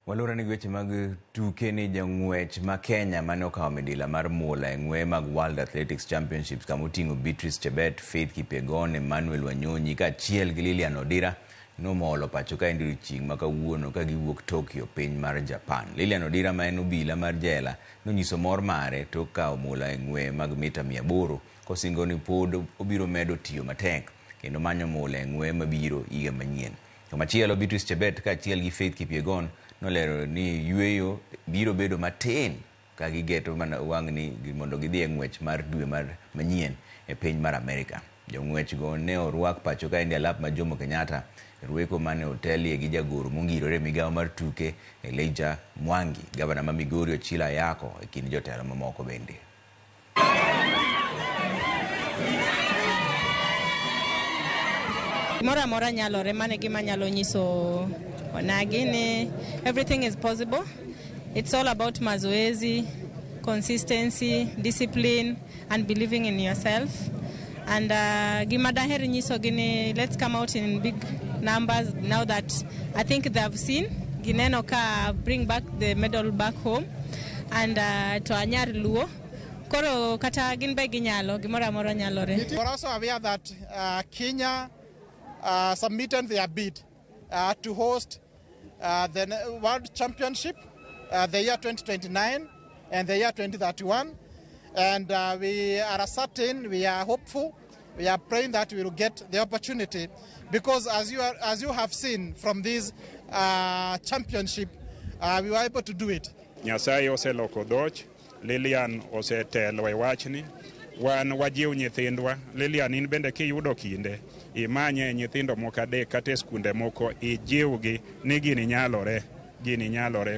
Walora ni weche mag tuke ni Jong'wech ma Kenya mane okawo midila mar mula e ng'weye mag World Athletics Championships kama oting'o Beatrice Chebet, Faith Kipyegon, Emmanuel Wanyonyi kaachiel gi Lilian Odira nomolo pacho ka endi chieng' ma kawuono ka giwuok Tokyo, piny mar Japan. Lilian Odira ma en obila mar jela nonyiso mor mare tok kawo mula e ng'weye mag mita 800 kosingo ni pod obiro medo tiyo matek kendo manyo mula e ng'weye mabiro higa manyien. Komachielo, Beatrice Chebet kaachiel gi Faith Kipyegon nolero ni yueyo biro bedo matin ka gigeto mana wang'ni mondo gidhi e ng'wech mar dwe mar manyien e piny mar Amerika. Jong'wech go ne orwak pacho ka endi alap ma Jomo Kenyatta rweko mane otelie gi jagoro mongirore migawo mar tuke Elijah Mwangi, gavana ma Migori Ochila Ayako e kind jotelo mamoko bende. Mora mora nyalore mane gima nyalo nyiso wanagini everything is possible. It's all about mazoezi, consistency, discipline and believing in yourself. And gima daher nyiso gini, let's come out in big numbers now that I think they have seen gineno ka bring back the medal back home and to anyar luo koro kata gin be ginyalo gimora mora nyalore. We're also aware that Kenya submitted their bid to host the World Championship the year 2029 and the year 2031. And we are certain, we are hopeful, we are praying that we will get the opportunity because as you have seen from this championship, we were able to do it. Nyasaye oseloko dhoch, Lilian osetelo e wachni, wan wajiw nyithindwa. Lilian, in bende kiyudo kinde imanye nyithindo moko adek kata e skunde moko ijiwgi ni gini nyalore.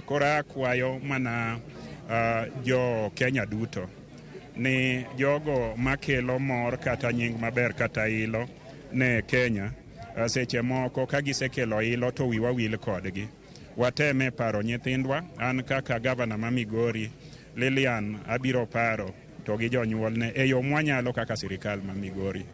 Kora akwayo mana jo Kenya duto ni jogo makelo mor kata nying maber kata ilo ne Kenya seche moko ka gisekelo ilo to wiwa wil kodgi. Wateme paro nyithindwa. An kaka gavana ma Migori, Lilian abiro paro to gi jonyuolne e yo mwanyalo kaka sirikal ma Migori.